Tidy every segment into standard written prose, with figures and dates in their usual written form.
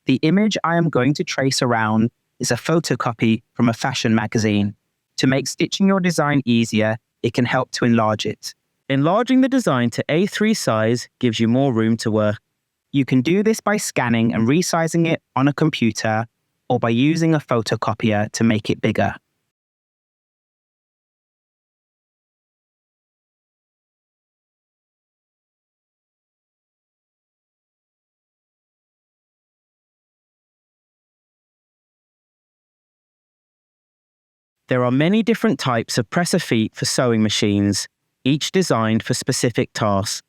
The image I am going to trace around is a photocopy from a fashion magazine. To make stitching your design easier, it can help to enlarge it. Enlarging the design to A3 size gives you more room to work. You can do this by scanning and resizing it on a computer or by using a photocopier to make it bigger. There are many different types of presser feet for sewing machines, each designed for specific tasks.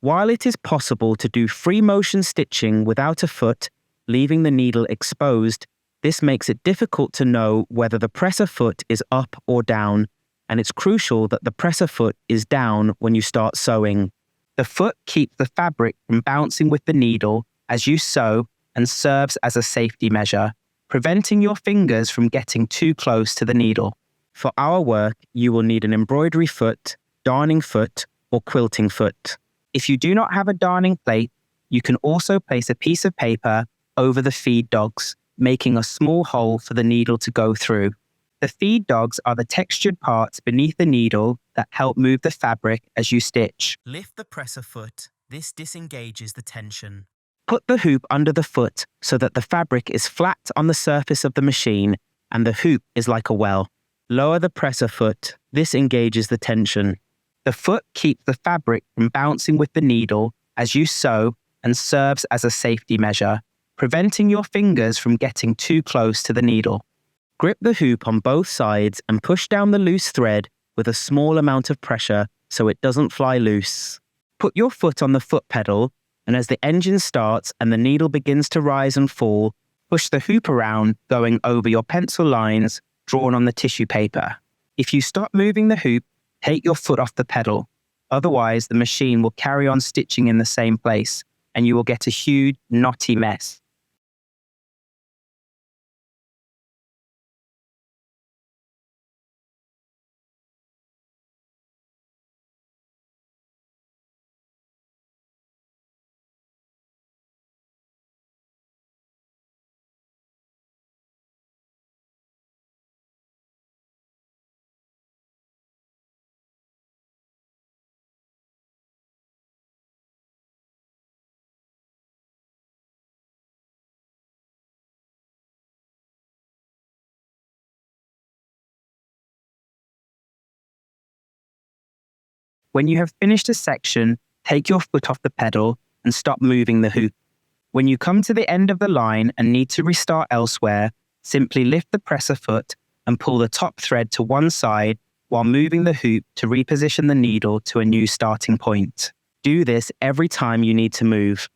While it is possible to do free motion stitching without a foot, leaving the needle exposed, this makes it difficult to know whether the presser foot is up or down, and it's crucial that the presser foot is down when you start sewing. The foot keeps the fabric from bouncing with the needle as you sew and serves as a safety measure, preventing your fingers from getting too close to the needle. For our work, you will need an embroidery foot, darning foot, or quilting foot. If you do not have a darning plate, you can also place a piece of paper over the feed dogs, making a small hole for the needle to go through. The feed dogs are the textured parts beneath the needle that help move the fabric as you stitch. Lift the presser foot. This disengages the tension. Put the hoop under the foot so that the fabric is flat on the surface of the machine and the hoop is like a well. Lower the presser foot. This engages the tension. The foot keeps the fabric from bouncing with the needle as you sew and serves as a safety measure, preventing your fingers from getting too close to the needle. Grip the hoop on both sides and push down the loose thread with a small amount of pressure so it doesn't fly loose. Put your foot on the foot pedal, and as the engine starts and the needle begins to rise and fall, push the hoop around, going over your pencil lines drawn on the tissue paper. If you stop moving the hoop, take your foot off the pedal. Otherwise, the machine will carry on stitching in the same place, and you will get a huge, knotty mess. When you have finished a section, take your foot off the pedal and stop moving the hoop. When you come to the end of the line and need to restart elsewhere, simply lift the presser foot and pull the top thread to one side while moving the hoop to reposition the needle to a new starting point. Do this every time you need to move.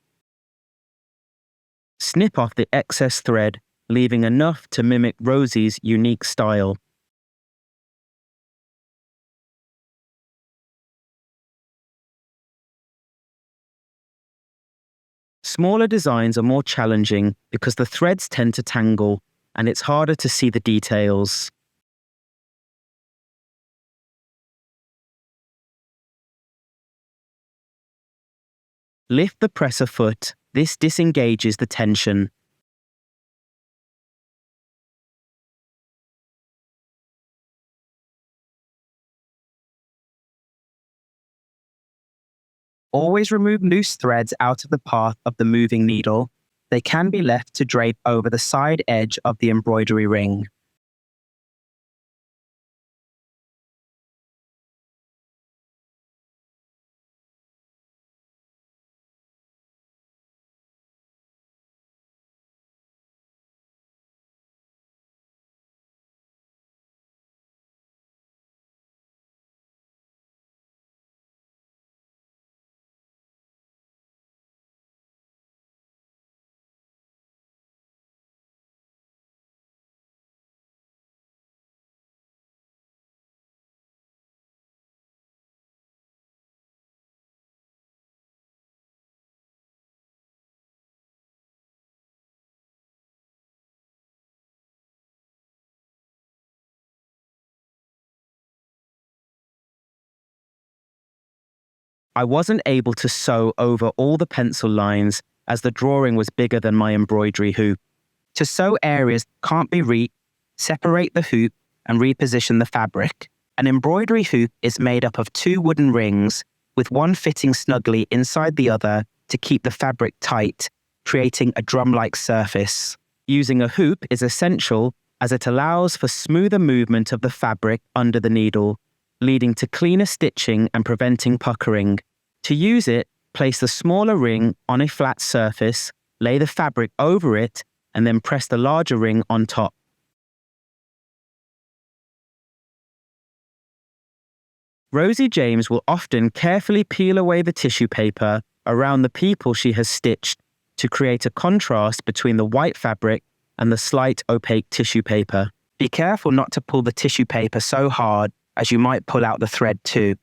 Snip off the excess thread, leaving enough to mimic Rosie's unique style. Smaller designs are more challenging because the threads tend to tangle, and it's harder to see the details. Lift the presser foot. This disengages the tension. Always remove loose threads out of the path of the moving needle. They can be left to drape over the side edge of the embroidery ring. I wasn't able to sew over all the pencil lines as the drawing was bigger than my embroidery hoop. To sew areas that can't be reached, separate the hoop and reposition the fabric. An embroidery hoop is made up of 2 wooden rings, with one fitting snugly inside the other to keep the fabric tight, creating a drum-like surface. Using a hoop is essential as it allows for smoother movement of the fabric under the needle, leading to cleaner stitching and preventing puckering. To use it, place the smaller ring on a flat surface, lay the fabric over it, and then press the larger ring on top. Rosie James will often carefully peel away the tissue paper around the people she has stitched to create a contrast between the white fabric and the slight opaque tissue paper. Be careful not to pull the tissue paper so hard as you might pull out the thread too.